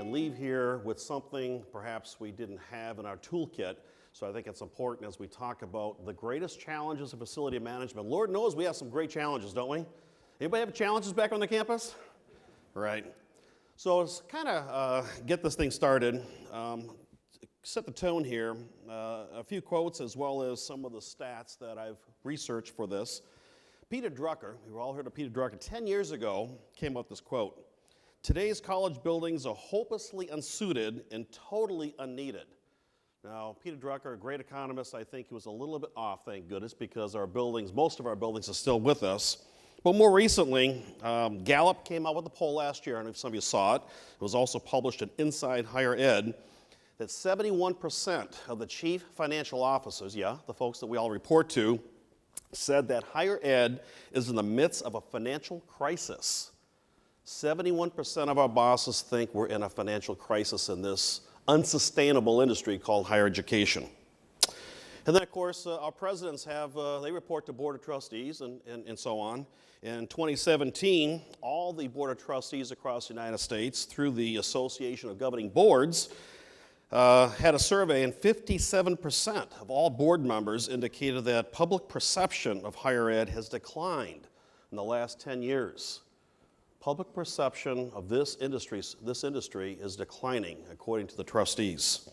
Leave here with something perhaps we didn't have in our toolkit. So I think it's important as we talk about the greatest challenges of facility management. Lord knows we have some great challenges, don't we? Anybody have challenges back on the campus? Right. So let's kind of get this thing started, set the tone here, a few quotes as well as some of the stats that I've researched for this. Peter Drucker, we've all heard of Peter Drucker, 10 years ago came up with this quote: "Today's college buildings are hopelessly unsuited and totally unneeded." Now, Peter Drucker, a great economist, I think he was a little bit off, thank goodness, because our buildings, most of our buildings are still with us. But more recently, Gallup came out with a poll last year, I don't know if some of you saw it. It was also published in Inside Higher Ed, that 71% of the chief financial officers, yeah, the folks that we all report to, said that higher ed is in the midst of a financial crisis. 71% of our bosses think we're in a financial crisis in this unsustainable industry called higher education. And then, of course, our presidents have, they report to Board of Trustees and so on. In 2017, all the Board of Trustees across the United States, through the Association of Governing Boards, had a survey, and 57% of all board members indicated that public perception of higher ed has declined in the last 10 years. Public perception of this industry is declining, according to the trustees.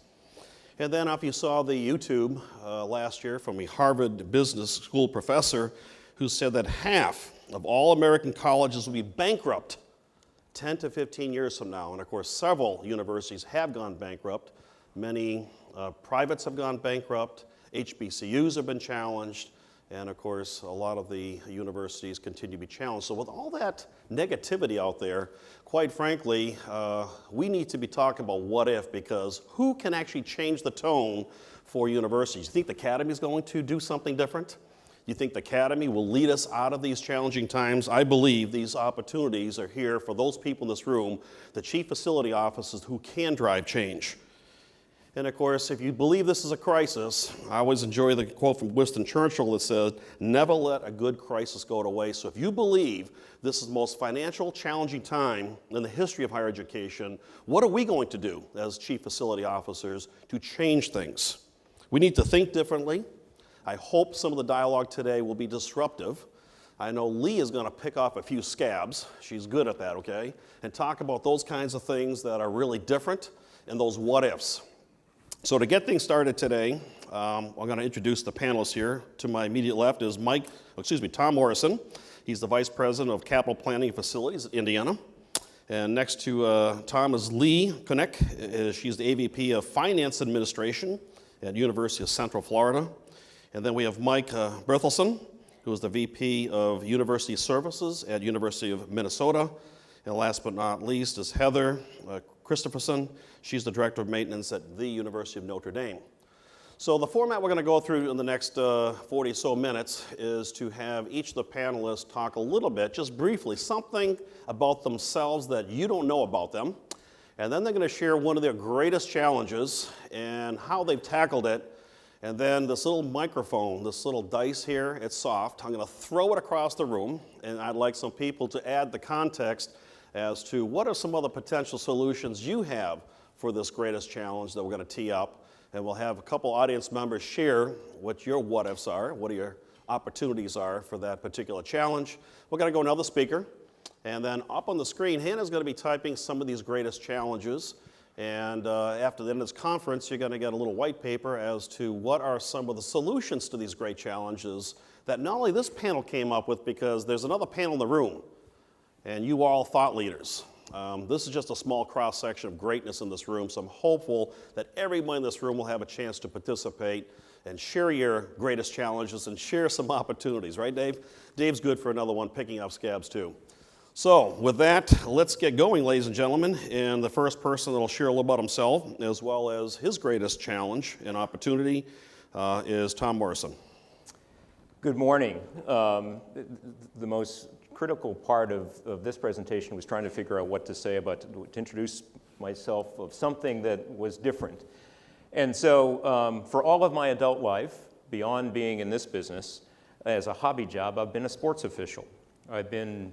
And then if you saw the YouTube last year from a Harvard Business School professor who said that half of all American colleges will be bankrupt 10 to 15 years from now. And of course, several universities have gone bankrupt. Many privates have gone bankrupt. HBCUs have been challenged. And of course, a lot of the universities continue to be challenged. So with all that negativity out there, quite frankly, we need to be talking about what if, because who can actually change the tone for universities? You think the academy is going to do something different? You think the academy will lead us out of these challenging times? I believe these opportunities are here for those people in this room, the chief facility officers who can drive change. And of course, if you believe this is a crisis, I always enjoy the quote from Winston Churchill that says, "Never let a good crisis go to waste." So if you believe this is the most financial challenging time in the history of higher education, what are we going to do as chief facility officers to change things? We need to think differently. I hope some of the dialogue today will be disruptive. I know Lee is going to pick off a few scabs. She's good at that, okay? And talk about those kinds of things that are really different and those what-ifs. So to get things started today, I'm going to introduce the panelists here. To my immediate left is Tom Morrison. He's the Vice President of Capital Planning and Facilities at Indiana. And next to Tom is Lee Kernek. She's the AVP of Finance Administration at University of Central Florida. And then we have Mike Berthelsen, who is the VP of University Services at University of Minnesota. And last but not least is Heather Kristoffersen. She's the Director of Maintenance at the University of Notre Dame. So the format we're going to go through in the next 40 or so minutes is to have each of the panelists talk a little bit, just briefly, something about themselves that you don't know about them. And then they're going to share one of their greatest challenges and how they've tackled it. And then this little microphone, this little dice here, it's soft. I'm going to throw it across the room, and I'd like some people to add the context as to what are some other potential solutions you have for this greatest challenge that we're going to tee up. And we'll have a couple audience members share what your what-ifs are, what your opportunities are for that particular challenge. We're going to go another speaker. And then up on the screen, Hannah's going to be typing some of these greatest challenges. And after the end of this conference, you're going to get a little white paper as to what are some of the solutions to these great challenges that not only this panel came up with, because there's another panel in the room, and you are all thought leaders. This is just a small cross-section of greatness in this room, so I'm hopeful that everybody in this room will have a chance to participate and share your greatest challenges and share some opportunities, right, Dave? Dave's good for another one, picking up scabs too. So with that, let's get going, ladies and gentlemen. And the first person that will share a little about himself, as well as his greatest challenge and opportunity, is Tom Morrison. Good morning. The most critical part of this presentation was trying to figure out what to say about, to introduce myself of something that was different. And so for all of my adult life, beyond being in this business, as a hobby job, I've been a sports official. I've been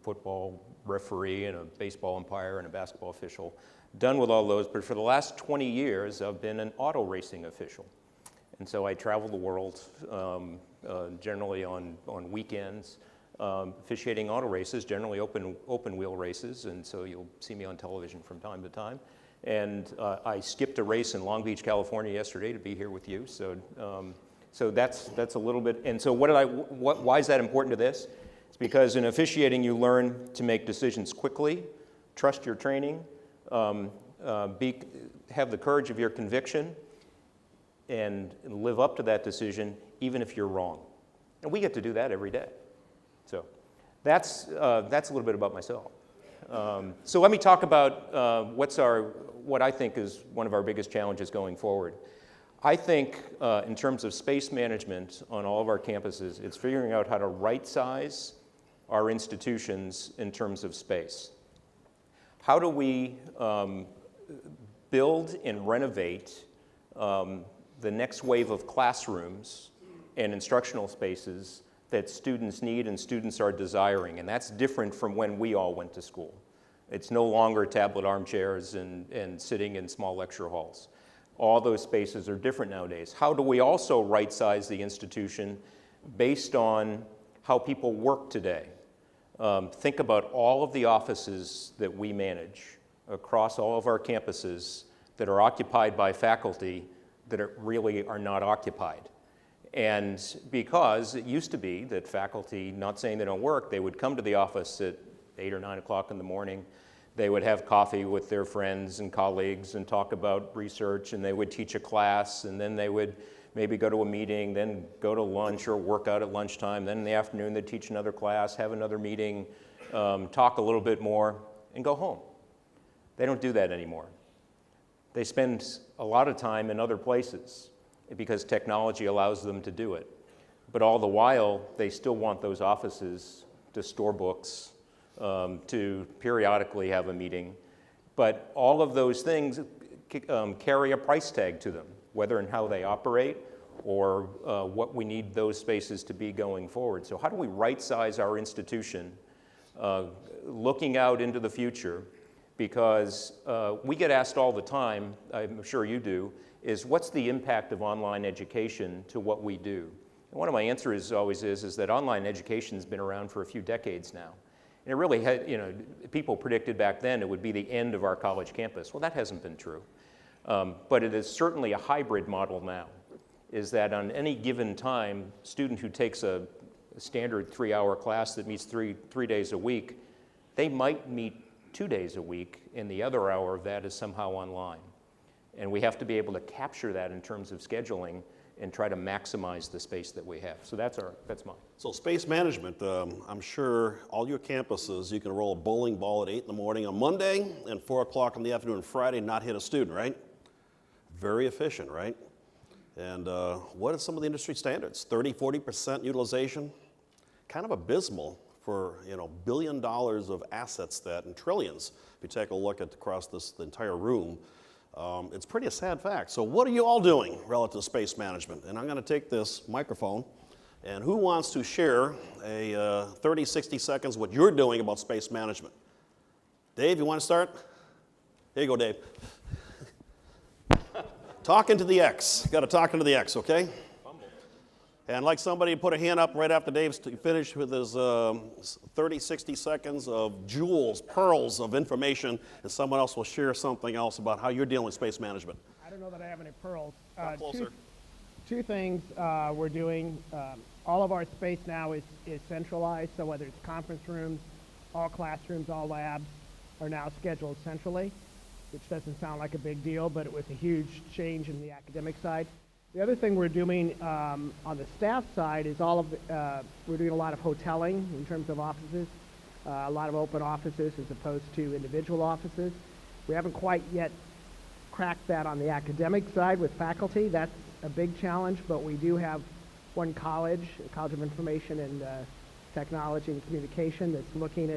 football referee and a baseball umpire and a basketball official, done with all those, but for the last 20 years, I've been an auto racing official. And so I travel the world, generally on weekends, officiating auto races, generally open wheel races, and so you'll see me on television from time to time. And I skipped a race in Long Beach, California yesterday to be here with you. So, so that's a little bit. And so why is that important to this? It's because in officiating you learn to make decisions quickly, trust your training, have the courage of your conviction, and live up to that decision even if you're wrong. And we get to do that every day. So that's a little bit about myself. So let me talk about what I think is one of our biggest challenges going forward. I think in terms of space management on all of our campuses, it's figuring out how to right-size our institutions in terms of space. How do we build and renovate the next wave of classrooms and instructional spaces that students need and students are desiring? And that's different from when we all went to school. It's no longer tablet armchairs and sitting in small lecture halls. All those spaces are different nowadays. How do we also right-size the institution based on how people work today? Think about all of the offices that we manage across all of our campuses that are occupied by faculty that really are not occupied. And because it used to be that faculty, not saying they don't work, they would come to the office at 8 or 9 o'clock in the morning. They would have coffee with their friends and colleagues and talk about research, and they would teach a class, and then they would maybe go to a meeting, then go to lunch or work out at lunchtime. Then in the afternoon, they'd teach another class, have another meeting, talk a little bit more, and go home. They don't do that anymore. They spend a lot of time in other places because technology allows them to do it. But all the while, they still want those offices to store books, to periodically have a meeting. But all of those things carry a price tag to them, whether and how they operate or what we need those spaces to be going forward. So how do we right-size our institution, looking out into the future? Because we get asked all the time, I'm sure you do, is what's the impact of online education to what we do? And one of my answers always is that online education's been around for a few decades now. And it really had, people predicted back then it would be the end of our college campus. Well, that hasn't been true. But it is certainly a hybrid model now, is that on any given time, a student who takes a standard 3-hour class that meets three days a week, they might meet 2 days a week, and the other hour of that is somehow online. And we have to be able to capture that in terms of scheduling and try to maximize the space that we have. So that's mine. So space management, I'm sure all your campuses, you can roll a bowling ball at 8 in the morning on Monday and 4 o'clock in the afternoon on Friday and not hit a student, right? Very efficient, right? And what are some of the industry standards? 30, 40% utilization? Kind of abysmal for $1 billion of assets and trillions. If you take a look at across the entire room, it's pretty a sad fact. So what are you all doing relative to space management? And I'm going to take this microphone, and who wants to share a 30, 60 seconds what you're doing about space management? Dave, you want to start? There you go, Dave. Talking to the X. Got to talk into the X, okay? And like somebody put a hand up right after Dave's finished with his 30, 60 seconds of jewels, pearls of information, and someone else will share something else about how you're dealing with space management. I don't know that I have any pearls. Closer. Two things we're doing. All of our space now is centralized, so whether it's conference rooms, all classrooms, all labs are now scheduled centrally, which doesn't sound like a big deal, but it was a huge change in the academic side. The other thing we're doing on the staff side is we're doing a lot of hoteling in terms of offices, a lot of open offices as opposed to individual offices. We haven't quite yet cracked that on the academic side with faculty. That's a big challenge, but we do have one college, College of Information and technology and communication that's looking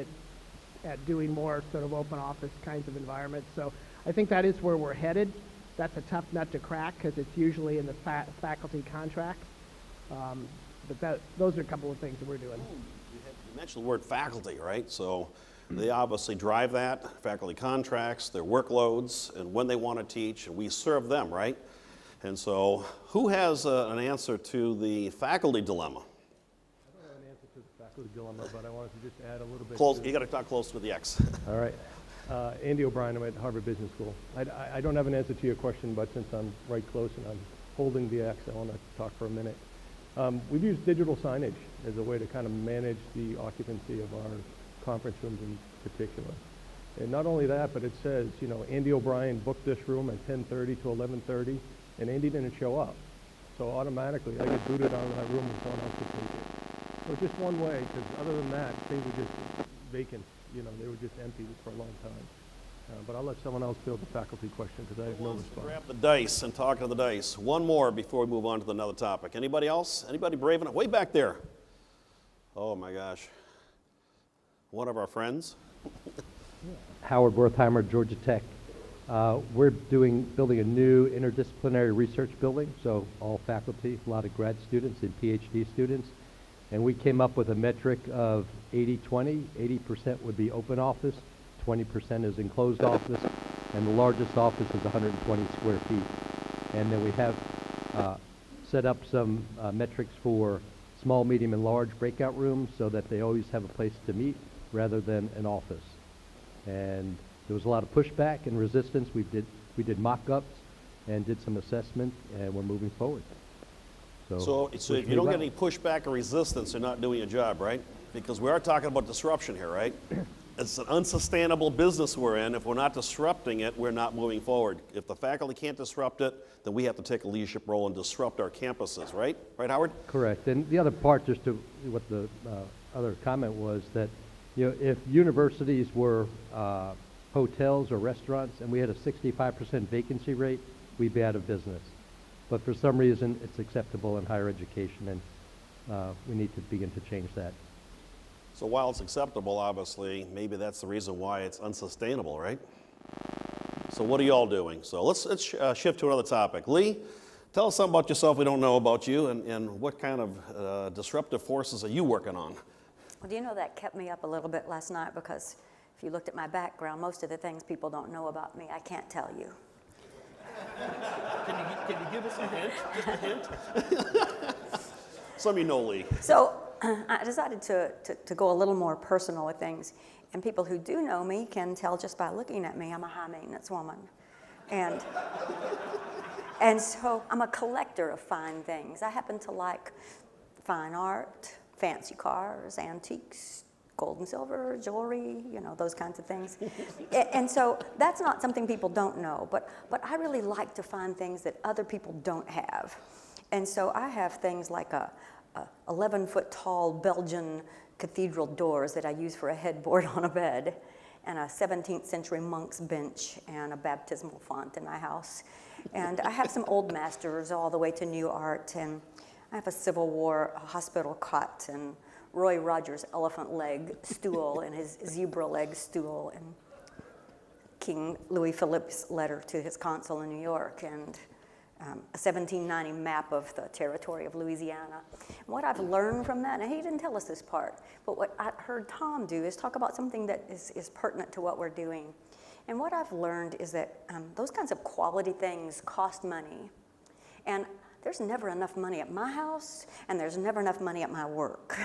at doing more sort of open office kinds of environments. So I think that is where we're headed. That's a tough nut to crack because it's usually in the faculty contracts. But those are a couple of things that we're doing. You mentioned the word faculty, right? So they obviously drive that, faculty contracts, their workloads, and when they want to teach, and we serve them, right? And so who has an answer to the faculty dilemma? I don't have an answer to the faculty dilemma, but I wanted to just add a little bit. Close, you got to talk close with the X. All right. Andy O'Brien, I'm at Harvard Business School. I don't have an answer to your question, but since I'm right close and I'm holding the X, I want to talk for a minute. We've used digital signage as a way to kind of manage the occupancy of our conference rooms in particular. And not only that, but it says, you know, Andy O'Brien booked this room at 10:30 to 11:30, and Andy didn't show up. So automatically, I get booted out of that room and someone else could take it. So just one way, because other than that, things were just vacant. You know, they were just empty for a long time. But I'll let someone else field the faculty question because I have no response. Grab the dice and talk to the dice. One more before we move on to another topic. Anybody else? Anybody brave enough? Way back there. Oh my gosh. One of our friends. Howard Wertheimer, Georgia Tech. We're building a new interdisciplinary research building, so all faculty, a lot of grad students and PhD students. And we came up with a metric of 80-20. 80% would be open office, 20% is enclosed office, and the largest office is 120 square feet. And then we have set up some metrics for small, medium, and large breakout rooms so that they always have a place to meet rather than an office. And there was a lot of pushback and resistance. We did mock-ups and did some assessment, and we're moving forward. So if you don't get any pushback or resistance, you're not doing your job, right? Because we are talking about disruption here, right? It's an unsustainable business we're in. If we're not disrupting it, we're not moving forward. If the faculty can't disrupt it, then we have to take a leadership role and disrupt our campuses, right? Right, Howard? Correct. And the other part, just to what the other comment was, that you know, if universities were hotels or restaurants and we had a 65% vacancy rate, we'd be out of business. But for some reason, it's acceptable in higher education, and we need to begin to change that. So while it's acceptable, obviously, maybe that's the reason why it's unsustainable, right? So what are you all doing? So let's shift to another topic. Lee, tell us something about yourself we don't know about you, and what kind of disruptive forces are you working on? Well, do you know that kept me up a little bit last night, because if you looked at my background, most of the things people don't know about me, I can't tell you. Can you give us a hint? Just a hint? Some of you know Lee. So I decided to go a little more personal with things. And people who do know me can tell just by looking at me, I'm a high maintenance woman. And so I'm a collector of fine things. I happen to like fine art, fancy cars, antiques, gold and silver, jewelry, you know, those kinds of things. And so that's not something people don't know, but I really like to find things that other people don't have. And so I have things like a 11-foot tall Belgian cathedral doors that I use for a headboard on a bed, and a 17th century monk's bench and a baptismal font in my house. And I have some old masters all the way to new art, and I have a Civil War hospital cot and Roy Rogers' elephant leg stool and his zebra leg stool, and King Louis Philippe's letter to his consul in New York, and a 1790 map of the territory of Louisiana. And what I've learned from that, and he didn't tell us this part, but what I heard Tom do is talk about something that is pertinent to what we're doing. And what I've learned is that those kinds of quality things cost money. And there's never enough money at my house, and there's never enough money at my work.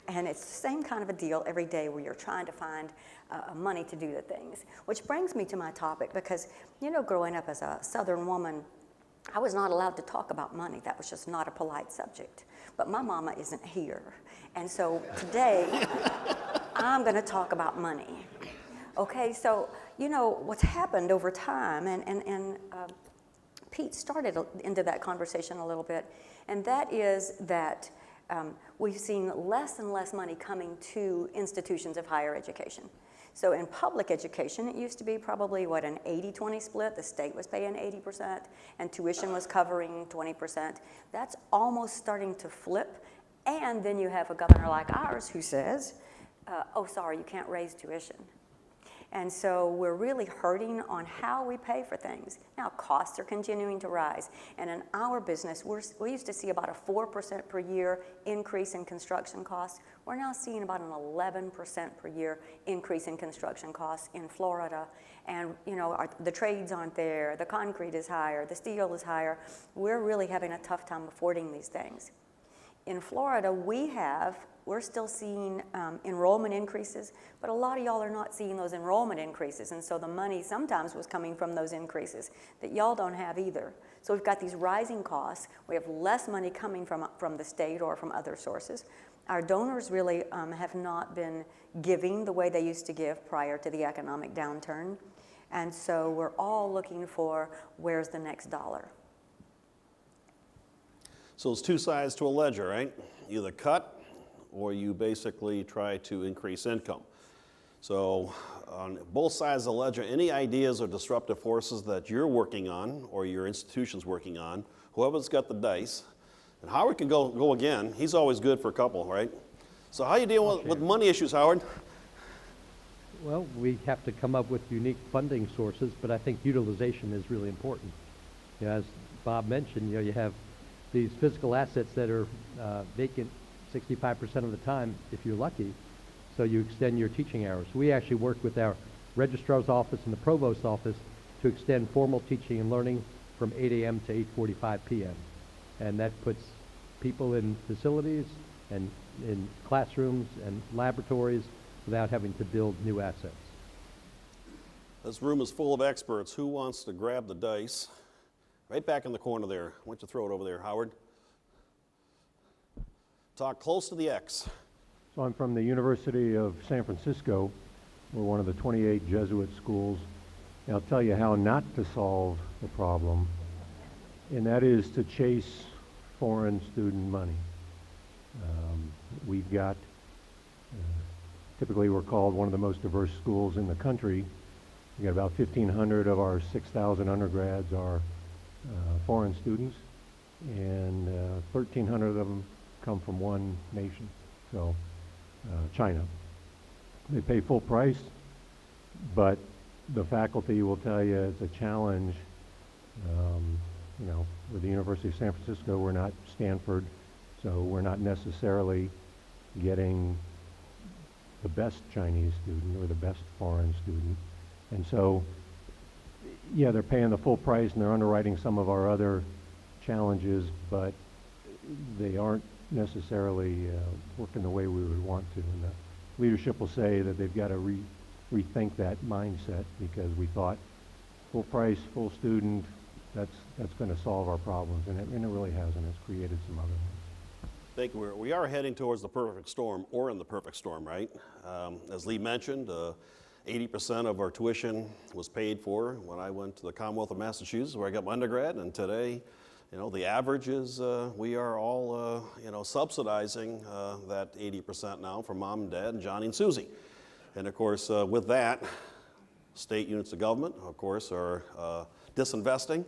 And it's the same kind of a deal every day where you're trying to find money to do the things. Which brings me to my topic, because, you know, growing up as a Southern woman, I was not allowed to talk about money. That was just not a polite subject. But my mama isn't here. And so today, I'm going to talk about money. Okay, so, you know, what's happened over time, and Pete started into that conversation a little bit, and that is that we've seen less and less money coming to institutions of higher education. So in public education, it used to be probably, what, an 80-20 split? The state was paying 80%, and tuition was covering 20%. That's almost starting to flip, And then you have a governor like ours who says, oh, sorry, you can't raise tuition. And so we're really hurting on how we pay for things. Now, costs are continuing to rise. And in our business, we used to see about a 4% per year increase in construction costs. We're now seeing about an 11% per year increase in construction costs in Florida. And you know, the trades aren't there, the concrete is higher, the steel is higher. We're really having a tough time affording these things. In Florida, we're still seeing enrollment increases, but a lot of y'all are not seeing those enrollment increases, and so the money sometimes was coming from those increases that y'all don't have either. So we've got these rising costs. We have less money coming from the state or from other sources. Our donors really have not been giving the way they used to give prior to the economic downturn, and so we're all looking for where's the next dollar. So it's two sides to a ledger, right? You either cut or you basically try to increase income. So on both sides of the ledger, any ideas or disruptive forces that you're working on or your institution's working on, whoever's got the dice, and Howard can go again. He's always good for a couple, right? So how you deal with money issues, Howard? Well, we have to come up with unique funding sources, but I think utilization is really important. You know, as Bob mentioned, you have these physical assets that are vacant 65% of the time, if you're lucky, so you extend your teaching hours. We actually work with our registrar's office and the provost's office to extend formal teaching and learning from 8 a.m. to 8:45 p.m. And that puts people in facilities and in classrooms and laboratories without having to build new assets. This room is full of experts. Who wants to grab the dice? Right back in the corner there. Why don't you throw it over there, Howard? Talk close to the X. So I'm from the University of San Francisco. We're one of the 28 Jesuit schools. And I'll tell you how not to solve the problem, and that is to chase foreign student money. We've got, typically we're called one of the most diverse schools in the country. We've got about 1,500 of our 6,000 undergrads are foreign students, and 1,300 of them come from one nation, so China. They pay full price, but the faculty will tell you it's a challenge. You know, with the University of San Francisco, we're not Stanford, so we're not necessarily getting the best Chinese student or the best foreign student. And so, yeah, they're paying the full price and they're underwriting some of our other challenges, but they aren't necessarily working the way we would want to. And the leadership will say that they've got to rethink that mindset, because we thought full price, full student, that's going to solve our problems, and it really hasn't. It's created some other ones. I think we are heading towards the perfect storm, or in the perfect storm, right? As Lee mentioned, 80% of our tuition was paid for when I went to the Commonwealth of Massachusetts, where I got my undergrad, and today, you know, the average is we are all, you know, subsidizing that 80% now for mom and dad and Johnny and Susie. And of course, with that, state units of government, of course, are disinvesting.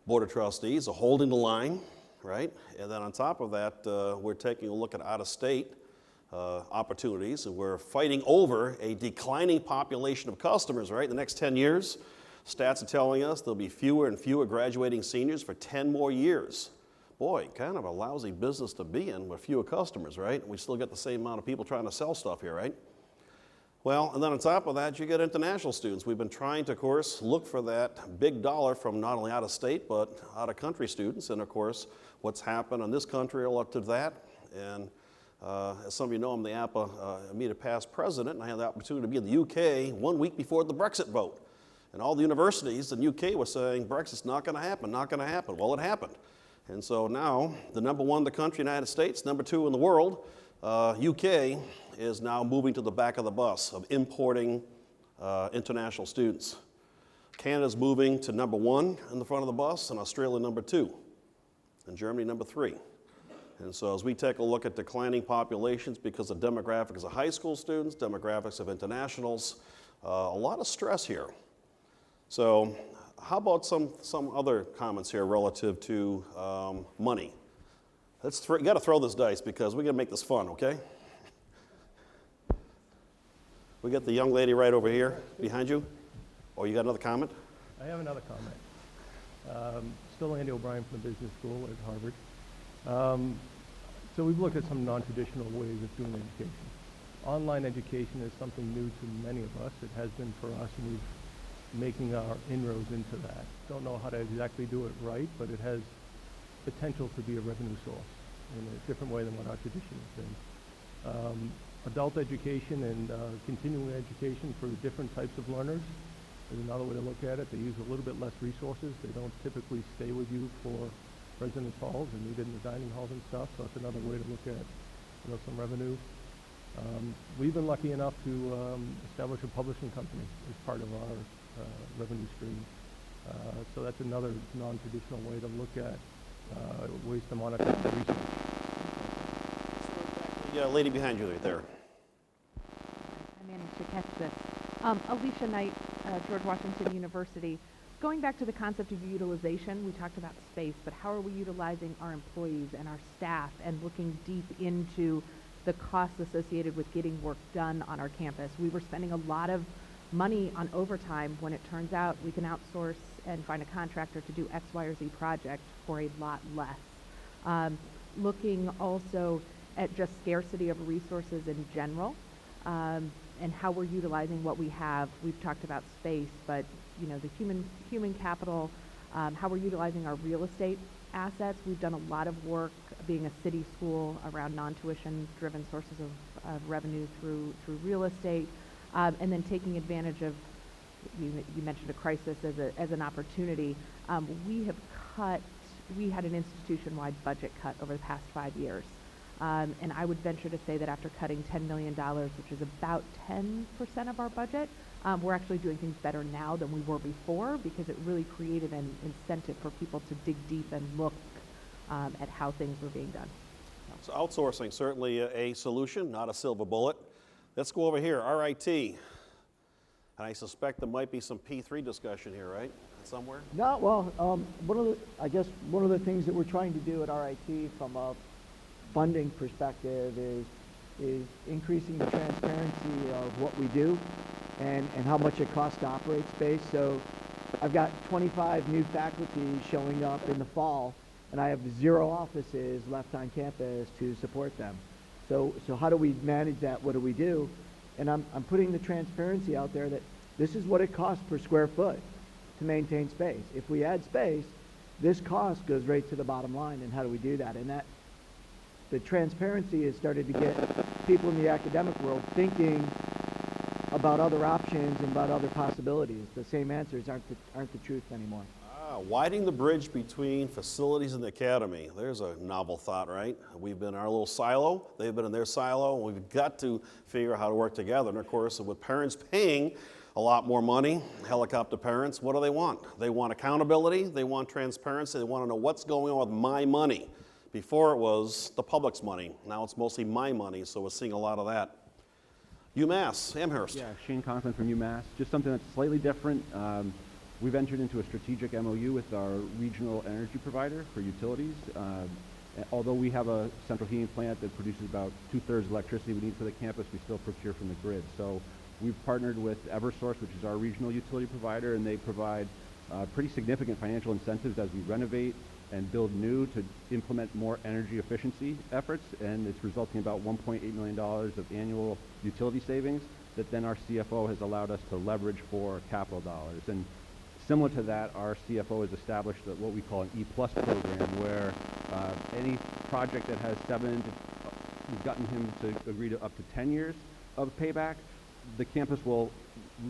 Board of Trustees are holding the line, right? And then on top of that, we're taking a look at out-of-state opportunities, and we're fighting over a declining population of customers, right? The next 10 years, stats are telling us there'll be fewer and fewer graduating seniors for 10 more years. Boy, kind of a lousy business to be in with fewer customers, right? We still get the same amount of people trying to sell stuff here, right? Well, and then on top of that, you get international students. We've been trying to, of course, look for that big dollar from not only out-of-state, but out-of-country students. And of course, what's happened in this country relative to that. And as some of you know, I'm the APA immediate past president, and I had the opportunity to be in the UK 1 week before the Brexit vote. And all the universities in the UK were saying, Brexit's not going to happen, not going to happen. Well, it happened. And so now, the number one in the country, United States, number two in the world, UK is now moving to the back of the bus of importing international students. Canada's moving to number one in the front of the bus, and Australia number two, and Germany number three. And so as we take a look at declining populations because of demographics of high school students, demographics of internationals, a lot of stress here. So how about some other comments here relative to money? You got to throw this dice because we're going to make this fun, okay? We got the young lady right over here behind you. Oh, you got another comment? I have another comment. Still Andy O'Brien from the business school at Harvard. So we've looked at some non-traditional ways of doing education. Online education is something new to many of us. It has been for us, and we're making our inroads into that. Don't know how to exactly do it right, but it has potential to be a revenue source in a different way than what our tradition has been. Adult education and continuing education for different types of learners is another way to look at it. They use a little bit less resources. They don't typically stay with you for residence halls and needed in the dining halls and stuff, so that's another way to look at some revenue. We've been lucky enough to establish a publishing company as part of our revenue stream. So that's another non-traditional way to look at ways to monetize the research. Yeah, lady behind you right there. I managed to catch this. Alicia Knight, George Washington University. Going back to the concept of utilization, we talked about space, but how are we utilizing our employees and our staff and looking deep into the costs associated with getting work done on our campus? We were spending a lot of money on overtime when it turns out we can outsource and find a contractor to do X, Y, or Z project for a lot less. Looking also at just scarcity of resources in general, and how we're utilizing what we have. We've talked about space, but the human capital, how we're utilizing our real estate assets. We've done a lot of work being a city school around non-tuition driven sources of revenue through real estate, and then taking advantage of, you mentioned a crisis as an opportunity. We had an institution-wide budget cut over the past 5 years. And I would venture to say that after cutting $10 million, which is about 10% of our budget, we're actually doing things better now than we were before, because it really created an incentive for people to dig deep and look at how things were being done. So outsourcing, certainly a solution, not a silver bullet. Let's go over here, RIT. And I suspect there might be some P3 discussion here, right? Somewhere? No, well, one of the things that we're trying to do at RIT from a funding perspective is increasing the transparency of what we do and how much it costs to operate space. So I've got 25 new faculty showing up in the fall, and I have 0 offices left on campus to support them. So how do we manage that? What do we do? And I'm putting the transparency out there that this is what it costs per square foot to maintain space. If we add space, this cost goes right to the bottom line, and how do we do that? And that the transparency has started to get people in the academic world thinking about other options and about other possibilities. The same answers aren't the truth anymore. Widening the bridge between facilities and the academy. There's a novel thought, right? We've been in our little silo, they've been in their silo, and we've got to figure out how to work together. And of course, with parents paying a lot more money, helicopter parents, what do they want? They want accountability, they want transparency, they want to know what's going on with my money. Before it was the public's money, now it's mostly my money, so we're seeing a lot of that. UMass, Amherst. Yeah, Shane Conklin from UMass. Just something that's slightly different. We've entered into a strategic MOU with our regional energy provider for utilities. Although we have a central heating plant that produces about 2/3 electricity we need for the campus, we still procure from the grid. So we've partnered with Eversource, which is our regional utility provider, and they provide pretty significant financial incentives as we renovate and build new to implement more energy efficiency efforts, and it's resulting in about $1.8 million of annual utility savings that then our CFO has allowed us to leverage for capital dollars. And similar to that, our CFO has established what we call an E+ program, where any project that has we've gotten him to agree to up to 10 years of payback, the campus will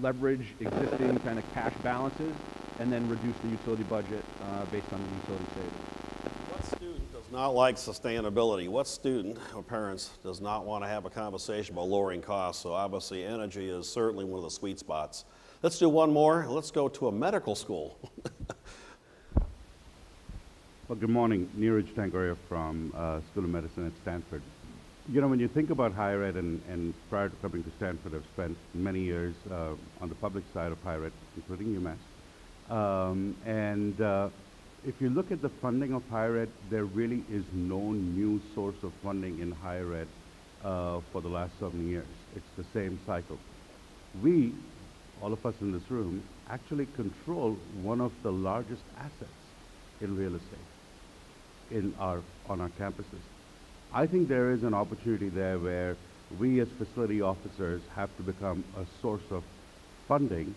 leverage existing kind of cash balances and then reduce the utility budget based on the utility savings. What student does not like sustainability? What student or parents does not want to have a conversation about lowering costs? So obviously energy is certainly one of the sweet spots. Let's do one more. Let's go to a medical school. Well, good morning. Neeraj Tangoria from School of Medicine at Stanford. You know, when you think about higher ed, and prior to coming to Stanford, I've spent many years on the public side of higher ed, including UMass. if you look at the funding of higher ed, there really is no new source of funding in higher ed for the last 7 years. It's the same cycle. We, all of us in this room, actually control one of the largest assets in real estate on our campuses. I think there is an opportunity there where we as facility officers have to become a source of funding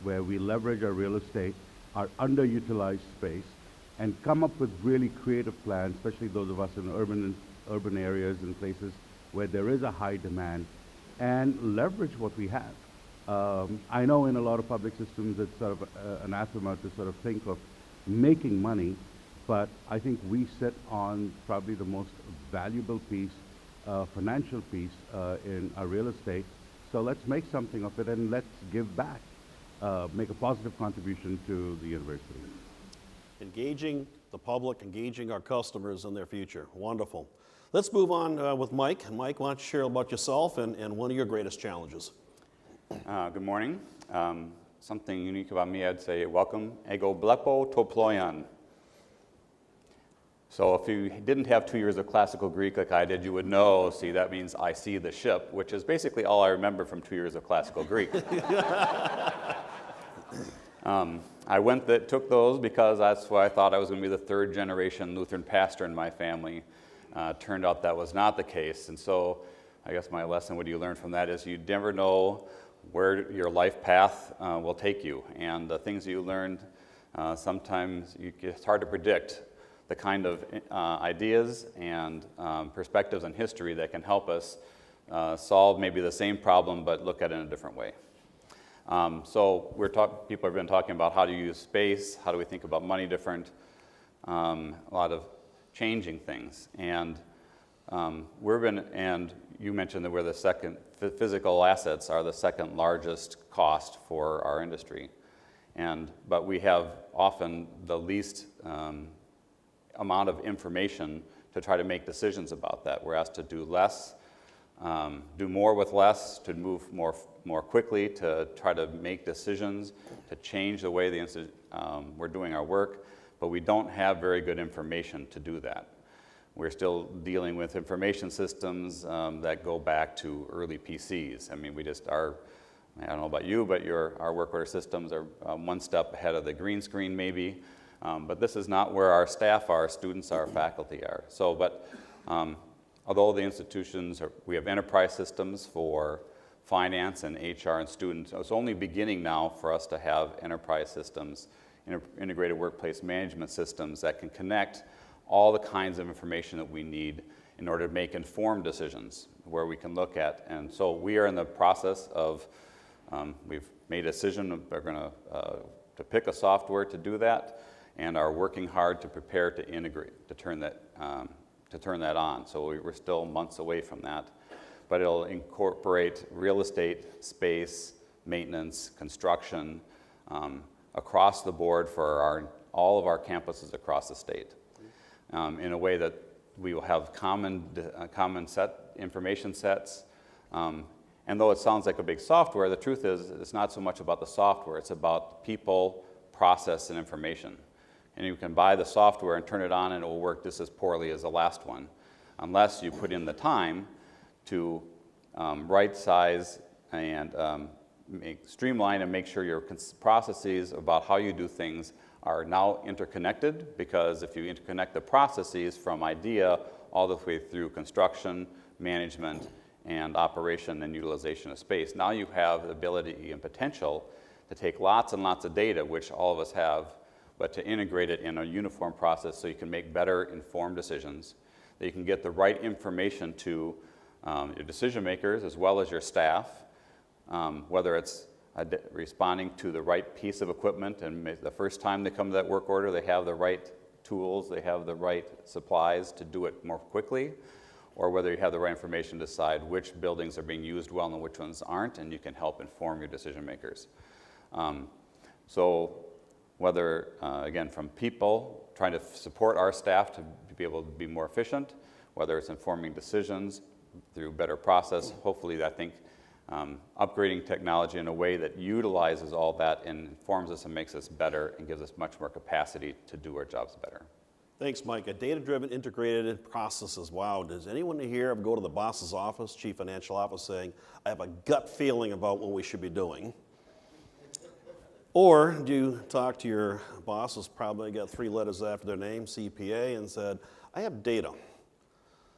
where we leverage our real estate, our underutilized space, and come up with really creative plans, especially those of us in urban areas and places where there is a high demand, and leverage what we have. I know in a lot of public systems it's sort of anathema to sort of think of making money, but I think we sit on probably the most valuable piece, financial piece in our real estate. So let's make something of it and let's give back, make a positive contribution to the university. Engaging the public, engaging our customers in their future. Wonderful. Let's move on with Mike. Mike, why don't you share about yourself and one of your greatest challenges? Good morning. Something unique about me, I'd say, welcome, ego blepo to ploion. So if you didn't have 2 years of classical Greek like I did, you would know, see, that means I see the ship, which is basically all I remember from 2 years of classical Greek. I took those because that's why I thought I was going to be the third generation Lutheran pastor in my family. Turned out that was not the case. And so I guess my lesson, what you learn from that is you never know where your life path will take you. And the things you learned, sometimes it's hard to predict the kind of ideas and perspectives on history that can help us solve maybe the same problem but look at it in a different way. So people have been talking about how to use space, how do we think about money different, a lot of changing things. And and you mentioned that we're the second, physical assets are the second largest cost for our industry. But we have often the least amount of information to try to make decisions about that. We're asked to do less, do more with less, to move more quickly, to try to make decisions, to change the way we're doing our work, but we don't have very good information to do that. We're still dealing with information systems that go back to early PCs. I mean, I don't know about you, but our work order systems are one step ahead of the green screen maybe. But this is not where our staff are, students are, faculty are. So, although the institutions we have enterprise systems for finance and HR and students, it's only beginning now for us to have enterprise systems, integrated workplace management systems that can connect all the kinds of information that we need in order to make informed decisions where we can look at. And so we are in the process of, we've made a decision, we're going to pick a software to do that, and are working hard to prepare to integrate, to turn that on. So we're still months away from that. But it'll incorporate real estate, space, maintenance, construction across the board for all of our campuses across the state in a way that we will have common information sets. And though it sounds like a big software, the truth is it's not so much about the software. It's about people, process, and information. And you can buy the software and turn it on and it will work just as poorly as the last one, unless you put in the time to right size and streamline and make sure your processes about how you do things are now interconnected, because if you interconnect the processes from idea all the way through construction, management, and operation and utilization of space, now you have the ability and potential to take lots and lots of data, which all of us have, but to integrate it in a uniform process so you can make better informed decisions, that you can get the right information to your decision makers as well as your staff, whether it's responding to the right piece of equipment, and the first time they come to that work order, they have the right tools, they have the right supplies to do it more quickly, or whether you have the right information to decide which buildings are being used well and which ones aren't, and you can help inform your decision makers. So whether, again, from people trying to support our staff to be able to be more efficient, whether it's informing decisions through better process, hopefully I think upgrading technology in a way that utilizes all that and informs us and makes us better and gives us much more capacity to do our jobs better. Thanks, Mike. A data-driven integrated processes. Wow, does anyone here ever go to the boss's office, chief financial officer, saying, I have a gut feeling about what we should be doing? Or do you talk to your boss, who's probably got 3 letters after their name, CPA, and said, I have data.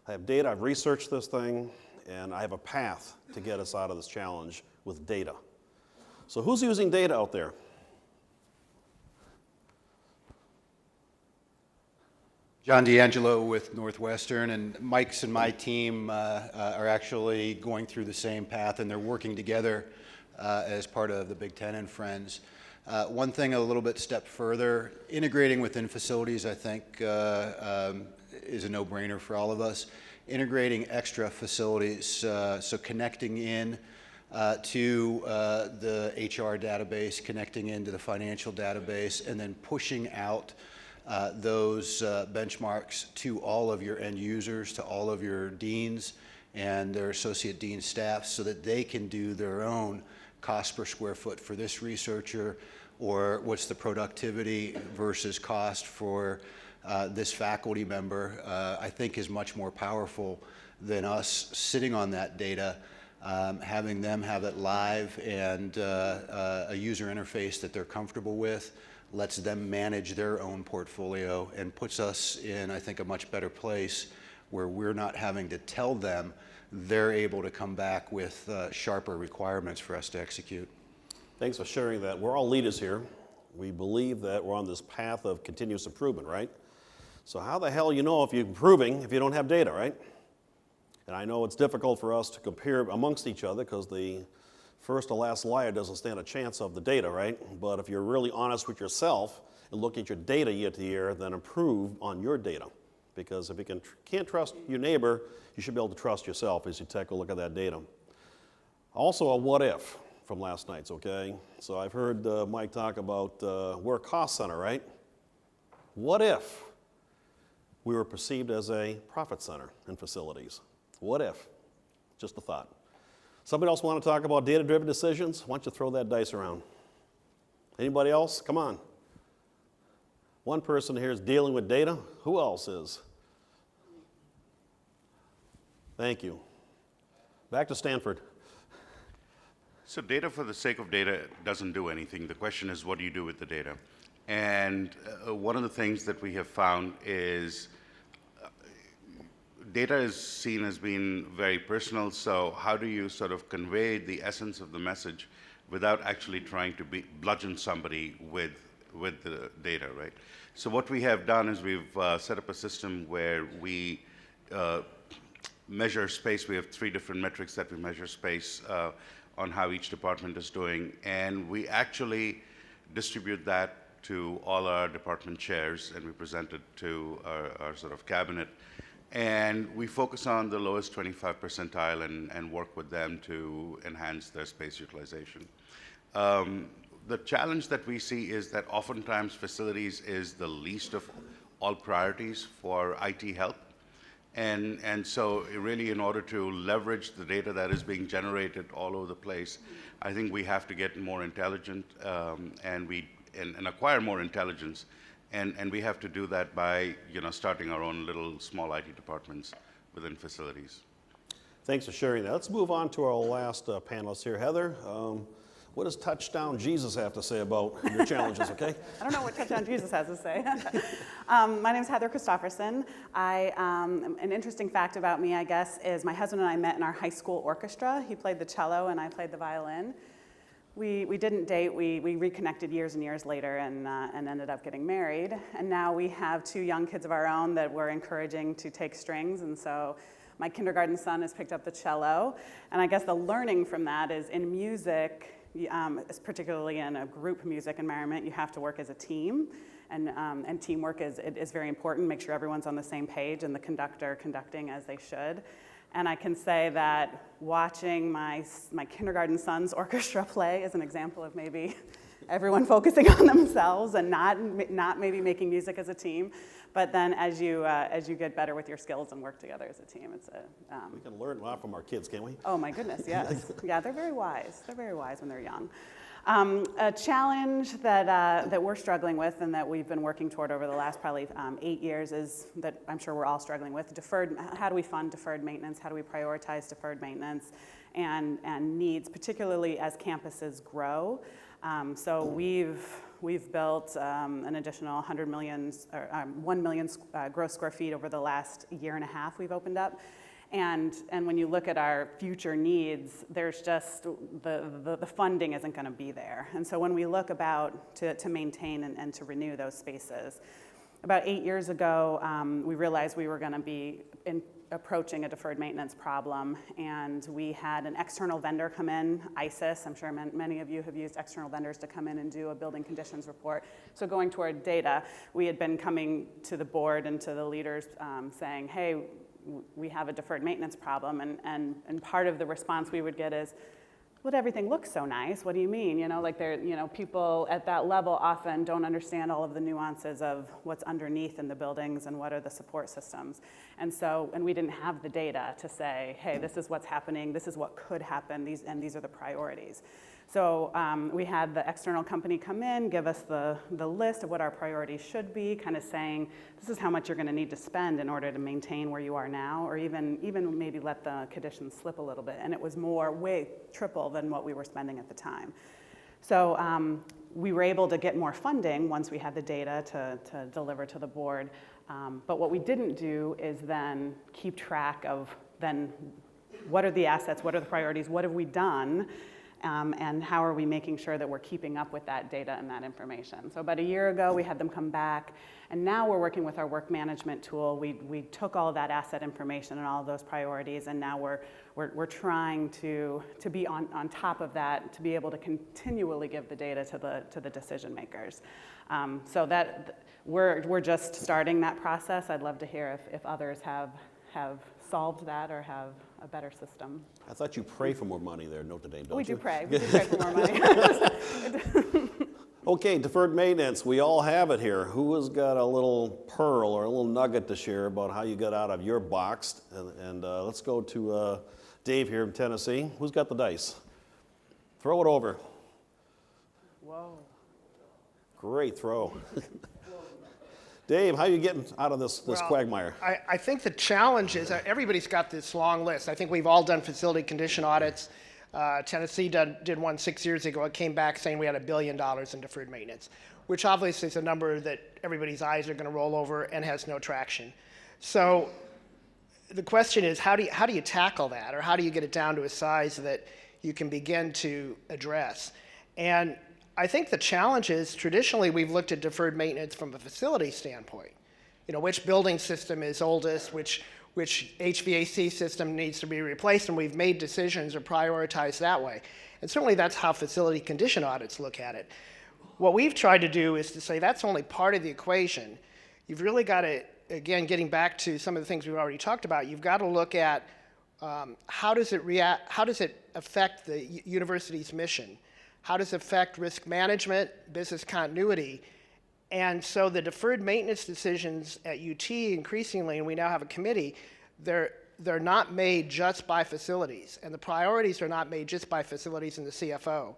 I've researched this thing, and I have a path to get us out of this challenge with data. So who's using data out there? John D'Angelo with Northwestern, and Mike's and my team are actually going through the same path, and they're working together as part of the Big Ten and Friends. One thing a little bit step further, integrating within facilities, I think, is a no-brainer for all of us. Integrating extra facilities, so connecting in to the HR database, connecting into the financial database, and then pushing out those benchmarks to all of your end users, to all of your deans and their associate dean staff, so that they can do their own cost per square foot for this researcher, or what's the productivity versus cost for this faculty member, I think is much more powerful than us sitting on that data, having them have it live and a user interface that they're comfortable with, lets them manage their own portfolio, and puts us in, I think, a much better place where we're not having to tell them. They're able to come back with sharper requirements for us to execute. Thanks for sharing that. We're all leaders here. We believe that we're on this path of continuous improvement, right? So how the hell you know if you're improving if you don't have data, right? And I know it's difficult for us to compare amongst each other because the first to last liar doesn't stand a chance of the data, right? But if you're really honest with yourself and look at your data year to year, then improve on your data. Because if you can't trust your neighbor, you should be able to trust yourself as you take a look at that data. Also a what if from last night's, okay? So I've heard Mike talk about we're a cost center, right? What if we were perceived as a profit center in facilities? What if? Just a thought. Somebody else want to talk about data-driven decisions? Why don't you throw that dice around? Anybody else? Come on. One person here is dealing with data. Who else is? Thank you. Back to Stanford. So data for the sake of data doesn't do anything. The question is, what do you do with the data? And one of the things that we have found is data is seen as being very personal, so how do you sort of convey the essence of the message without actually trying to bludgeon somebody with the data, right? So what we have done is we've set up a system where we measure space. We have 3 different metrics that we measure space on how each department is doing, and we actually distribute that to all our department chairs, and we present it to our sort of cabinet. And we focus on the lowest 25 percentile and work with them to enhance their space utilization. The challenge that we see is that oftentimes facilities is the least of all priorities for IT help. And so really, in order to leverage the data that is being generated all over the place, I think we have to get more intelligent and acquire more intelligence. And we have to do that by starting our own little small IT departments within facilities. Thanks for sharing that. Let's move on to our last panelist here. Heather, what does Touchdown Jesus have to say about your challenges, okay? I don't know what Touchdown Jesus has to say. My name is Heather Kristoffersen. An interesting fact about me, I guess, is my husband and I met in our high school orchestra. He played the cello and I played the violin. We didn't date. We reconnected years and years later and ended up getting married. And now we have 2 young kids of our own that we're encouraging to take strings. And so my kindergarten son has picked up the cello. And I guess the learning from that is in music, particularly in a group music environment, you have to work as a team. And teamwork is very important. Make sure everyone's on the same page and the conductor conducting as they should. And I can say that watching my kindergarten son's orchestra play is an example of maybe everyone focusing on themselves and not maybe making music as a team. But then as you get better with your skills and work together as a team, it's We can learn a lot from our kids, can't we? Oh my goodness, yes. Yeah, they're very wise. They're very wise when they're young. A challenge that we're struggling with and that we've been working toward over the last probably 8 years is that I'm sure we're all struggling with, how do we fund deferred maintenance? How do we prioritize deferred maintenance and needs, particularly as campuses grow? So we've built an additional 100 million, or 1 million gross square feet over the last year and a half we've opened up. And when you look at our future needs, there's just, the funding isn't going to be there. And so when we look to maintain and to renew those spaces, about 8 years ago, we realized we were going to be approaching a deferred maintenance problem, and we had an external vendor come in, ISIS. I'm sure many of you have used external vendors to come in and do a building conditions report. So going toward data, we had been coming to the board and to the leaders saying, hey, we have a deferred maintenance problem, and part of the response we would get is, but everything looks so nice. What do you mean? People at that level often don't understand all of the nuances of what's underneath in the buildings and what are the support systems. And we didn't have the data to say, hey, this is what's happening, this is what could happen, these are the priorities. So we had the external company come in, give us the list of what our priorities should be, kind of saying, this is how much you're going to need to spend in order to maintain where you are now, or even maybe let the conditions slip a little bit. And it was way triple than what we were spending at the time. So we were able to get more funding once we had the data to deliver to the board. But what we didn't do is then keep track of then what are the assets, what are the priorities, what have we done, and how are we making sure that we're keeping up with that data and that information. So about a year ago, we had them come back, and now we're working with our work management tool. We took all of that asset information and all of those priorities, and now we're trying to be on top of that, to be able to continually give the data to the decision makers. So that we're just starting that process. I'd love to hear if others have solved that or have a better system. I thought you pray for more money there, Notre Dame, don't you? We do pray. We do pray for more money. Okay, deferred maintenance. We all have it here. Who has got a little pearl or a little nugget to share about how you got out of your box? And let's go to Dave here in Tennessee. Who's got the dice? Throw it over. Whoa. Great throw. Dave, how are you getting out of this quagmire? I think the challenge is everybody's got this long list. I think we've all done facility condition audits. Tennessee did one 6 years ago. It came back saying we had $1 billion in deferred maintenance, which obviously is a number that everybody's eyes are going to roll over and has no traction. So the question is, how do you tackle that, or how do you get it down to a size that you can begin to address? And I think the challenge is, traditionally, we've looked at deferred maintenance from a facility standpoint. Which building system is oldest, which HVAC system needs to be replaced, and we've made decisions or prioritized that way. And certainly that's how facility condition audits look at it. What we've tried to do is to say that's only part of the equation. You've really got to, again, getting back to some of the things we've already talked about, you've got to look at how does it affect the university's mission? How does it affect risk management, business continuity? And so the deferred maintenance decisions at UT increasingly, and we now have a committee, they're not made just by facilities, and the priorities are not made just by facilities and the CFO.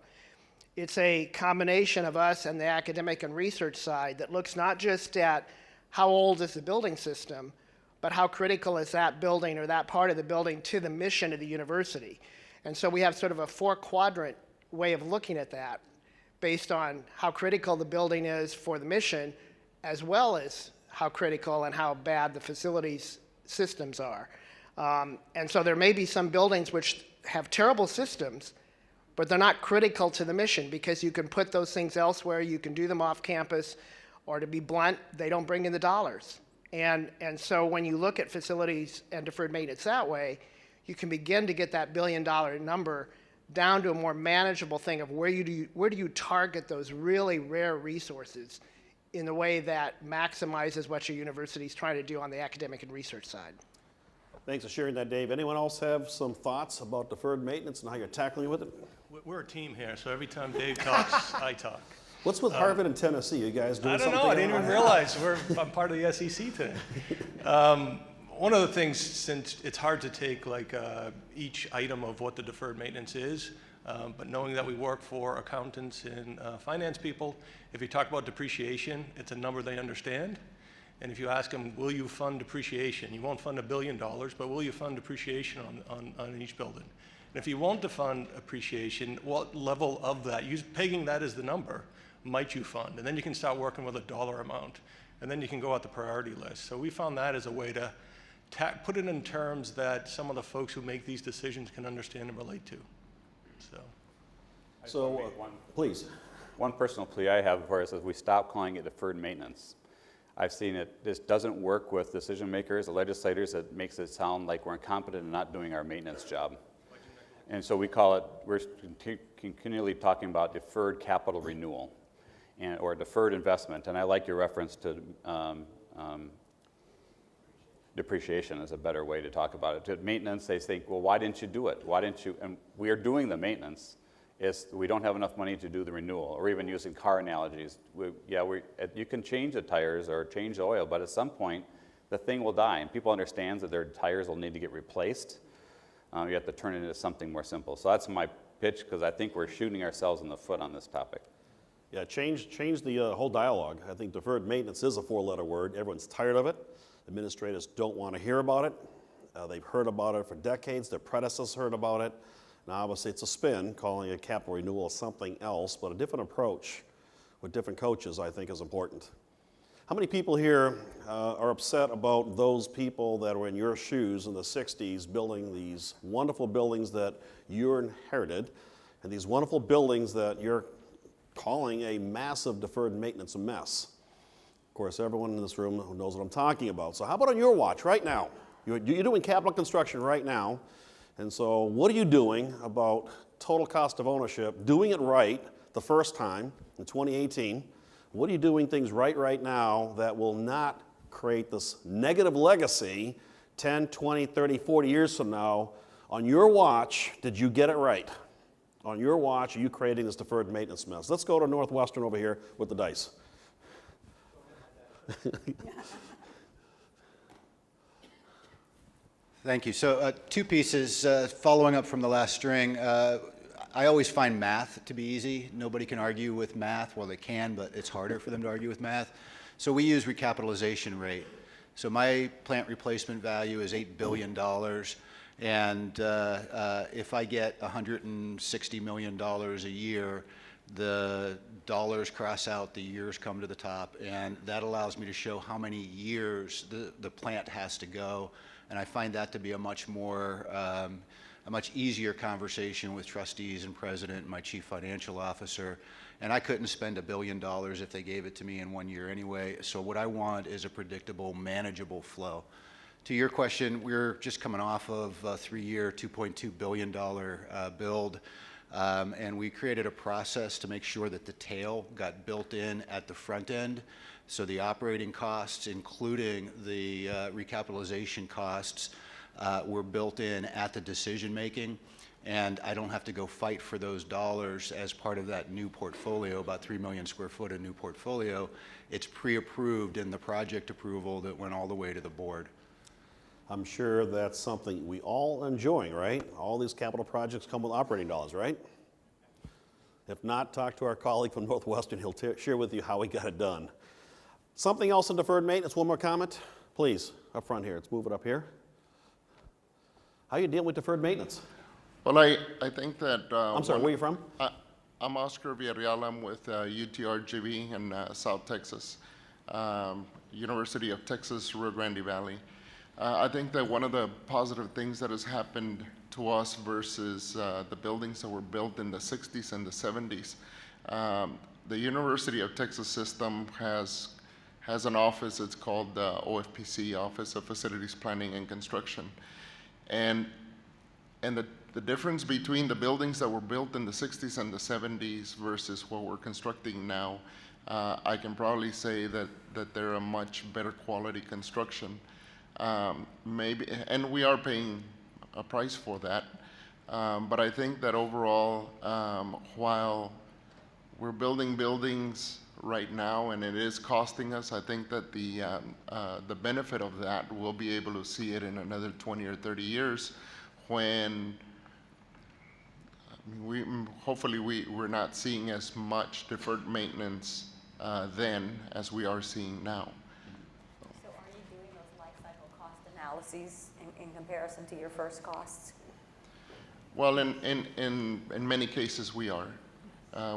It's a combination of us and the academic and research side that looks not just at how old is the building system, but how critical is that building or that part of the building to the mission of the university. And so we have sort of a 4-quadrant way of looking at that based on how critical the building is for the mission, as well as how critical and how bad the facilities systems are. And so there may be some buildings which have terrible systems, but they're not critical to the mission because you can put those things elsewhere, you can do them off campus, or to be blunt, they don't bring in the dollars. And so when you look at facilities and deferred maintenance that way, you can begin to get that $1 billion number down to a more manageable thing of where do you target those really rare resources in the way that maximizes what your university is trying to do on the academic and research side. Thanks for sharing that, Dave. Anyone else have some thoughts about deferred maintenance and how you're tackling with it? We're a team here, so every time Dave talks, I talk. What's with Harvard and Tennessee? You guys doing something? I don't know. I didn't even realize I'm part of the SEC today. One of the things, since it's hard to take like each item of what the deferred maintenance is, but knowing that we work for accountants and finance people, if you talk about depreciation, it's a number they understand. And if you ask them, will you fund depreciation? You won't fund $1 billion, but will you fund depreciation on each building? And if you won't fund appreciation, what level of that, pegging that as the number, might you fund? And then you can start working with a dollar amount. And then you can go out the priority list. So we found that as a way to put it in terms that some of the folks who make these decisions can understand and relate to. So, please. One personal plea I have, of course, is we stop calling it deferred maintenance. I've seen it, this doesn't work with decision makers, the legislators. It makes it sound like we're incompetent and not doing our maintenance job. And so we call it, we're continually talking about deferred capital renewal or deferred investment. And I like your reference to depreciation as a better way to talk about it. To maintenance, they think, well, why didn't you do it? Why didn't you? And we are doing the maintenance. We don't have enough money to do the renewal, or even using car analogies. You can change the tires or change the oil, but at some point, the thing will die, and people understand that their tires will need to get replaced. You have to turn it into something more simple. So that's my pitch, because I think we're shooting ourselves in the foot on this topic. Yeah, change the whole dialogue. I think deferred maintenance is a four-letter word. Everyone's tired of it. Administrators don't want to hear about it. They've heard about it for decades. Their predecessors heard about it. Now, obviously, it's a spin, calling it capital renewal something else, but a different approach with different coaches, I think, is important. How many people here are upset about those people that were in your shoes in the 60s building these wonderful buildings that you inherited, and these wonderful buildings that you're calling a massive deferred maintenance mess? Of course, everyone in this room knows what I'm talking about. So how about on your watch right now? You're doing capital construction right now. And so what are you doing about total cost of ownership, doing it right the first time in 2018? What are you doing things right now that will not create this negative legacy 10, 20, 30, 40 years from now? On your watch, did you get it right? On your watch, are you creating this deferred maintenance mess? Let's go to Northwestern over here with the dice. Thank you. So two pieces, following up from the last string. I always find math to be easy. Nobody can argue with math. Well, they can, but it's harder for them to argue with math. So we use recapitalization rate. So my plant replacement value is $8 billion. And if I get $160 million a year, the dollars cross out, the years come to the top, and that allows me to show how many years the plant has to go. And I find that to be a much easier conversation with trustees and president and my chief financial officer. And I couldn't spend $1 billion if they gave it to me in 1 year anyway. So what I want is a predictable, manageable flow. To your question, we're just coming off of a 3-year, $2.2 billion build. And we created a process to make sure that the tail got built in at the front end. So the operating costs, including the recapitalization costs, were built in at the decision making. And I don't have to go fight for those dollars as part of that new portfolio, about 3 million square foot of new portfolio. It's pre-approved in the project approval that went all the way to the board. I'm sure that's something we all enjoying, right? All these capital projects come with operating dollars, right? If not, talk to our colleague from Northwestern. He'll share with you how he got it done. Something else in deferred maintenance, one more comment? Please, up front here. Let's move it up here. How are you dealing with deferred maintenance? Well, I think that... I'm sorry, where are you from? I'm Oscar Villarreal. I'm with UTRGV in South Texas, University of Texas, Rio Grande Valley. I think that one of the positive things that has happened to us versus the buildings that were built in the 60s and the 70s, the University of Texas system has an office. It's called the OFPC, Office of Facilities Planning and Construction. And the difference between the buildings that were built in the 60s and the 70s versus what we're constructing now, I can probably say that they're a much better quality construction. And we are paying a price for that. But I think that overall, while we're building buildings right now and it is costing us, I think that the benefit of that, we'll be able to see it in another 20 or 30 years when hopefully we're not seeing as much deferred maintenance then as we are seeing now. So are you doing those life cycle cost analyses in comparison to your first costs? Well, in many cases we are.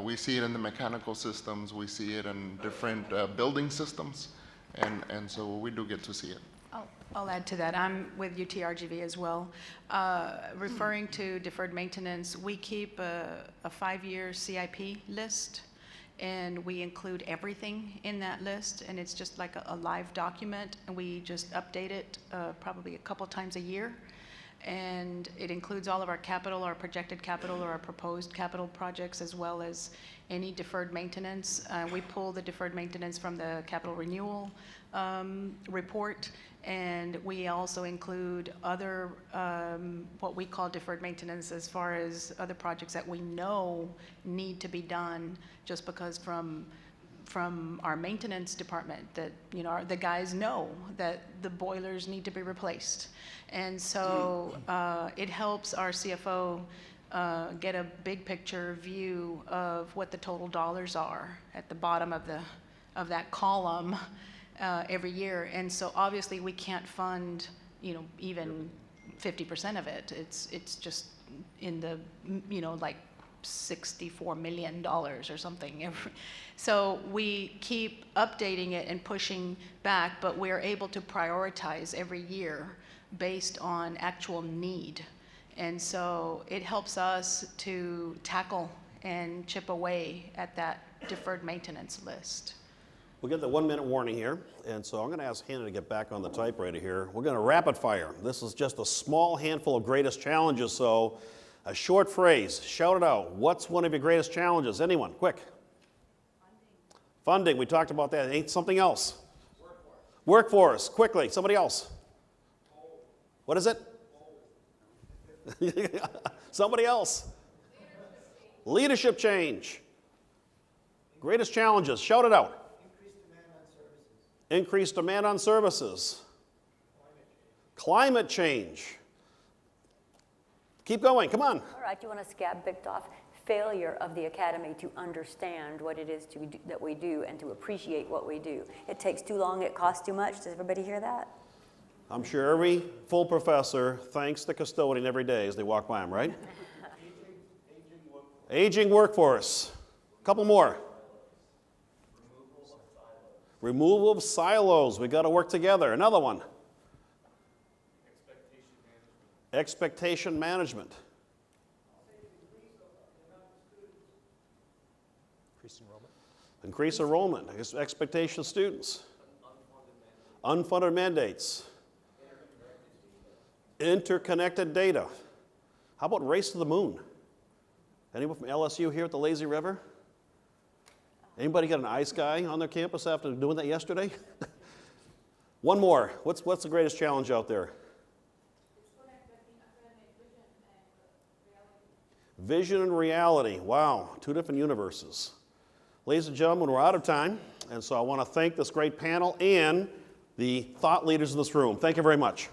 We see it in the mechanical systems, we see it in different building systems, and so we do get to see it. I'll add to that. I'm with UTRGV as well. Referring to deferred maintenance, we keep a 5-year CIP list, and we include everything in that list, and it's just like a live document, and we just update it probably a couple times a year. And it includes all of our capital, our projected capital, or our proposed capital projects, as well as any deferred maintenance. We pull the deferred maintenance from the capital renewal report, and we also include other, what we call deferred maintenance, as far as other projects that we know need to be done, just because from our maintenance department that, you know, the guys know that the boilers need to be replaced. And so it helps our CFO get a big picture view of what the total dollars are at the bottom of that column every year. And so obviously we can't fund, you know, even 50% of it. It's just in the, you know, like $64 million or something. So we keep updating it and pushing back, but we're able to prioritize every year based on actual need. And so it helps us to tackle and chip away at that deferred maintenance list. We'll get the 1-minute warning here, and so I'm going to ask Hannah to get back on the typewriter here. We're going to rapid fire. This is just a small handful of greatest challenges, so a short phrase, shout it out. What's one of your greatest challenges? Anyone, quick. Funding, we talked about that. Ain't something else? Workforce, quickly, somebody else. What is it? Somebody else. Leadership change. Greatest challenges, shout it out. Increased demand on services. Climate change. Keep going, come on. All right, you want to scab picked off failure of the academy to understand what it is that we do and to appreciate what we do. It takes too long, it costs too much. Does everybody hear that? I'm sure every full professor thanks the custodian every day as they walk by him, right? Aging workforce. A couple more. Removal of silos. We got to work together. Another one. Expectation management. Increase enrollment. Expectation of students. Unfunded mandates. Interconnected data. How about race to the moon? Anyone from LSU here at the Lazy River? Anybody got an ice guy on their campus after doing that yesterday? One more. What's the greatest challenge out there? Vision and reality. Wow, two different universes. Ladies and gentlemen, we're out of time, and so I want to thank this great panel and the thought leaders in this room. Thank you very much.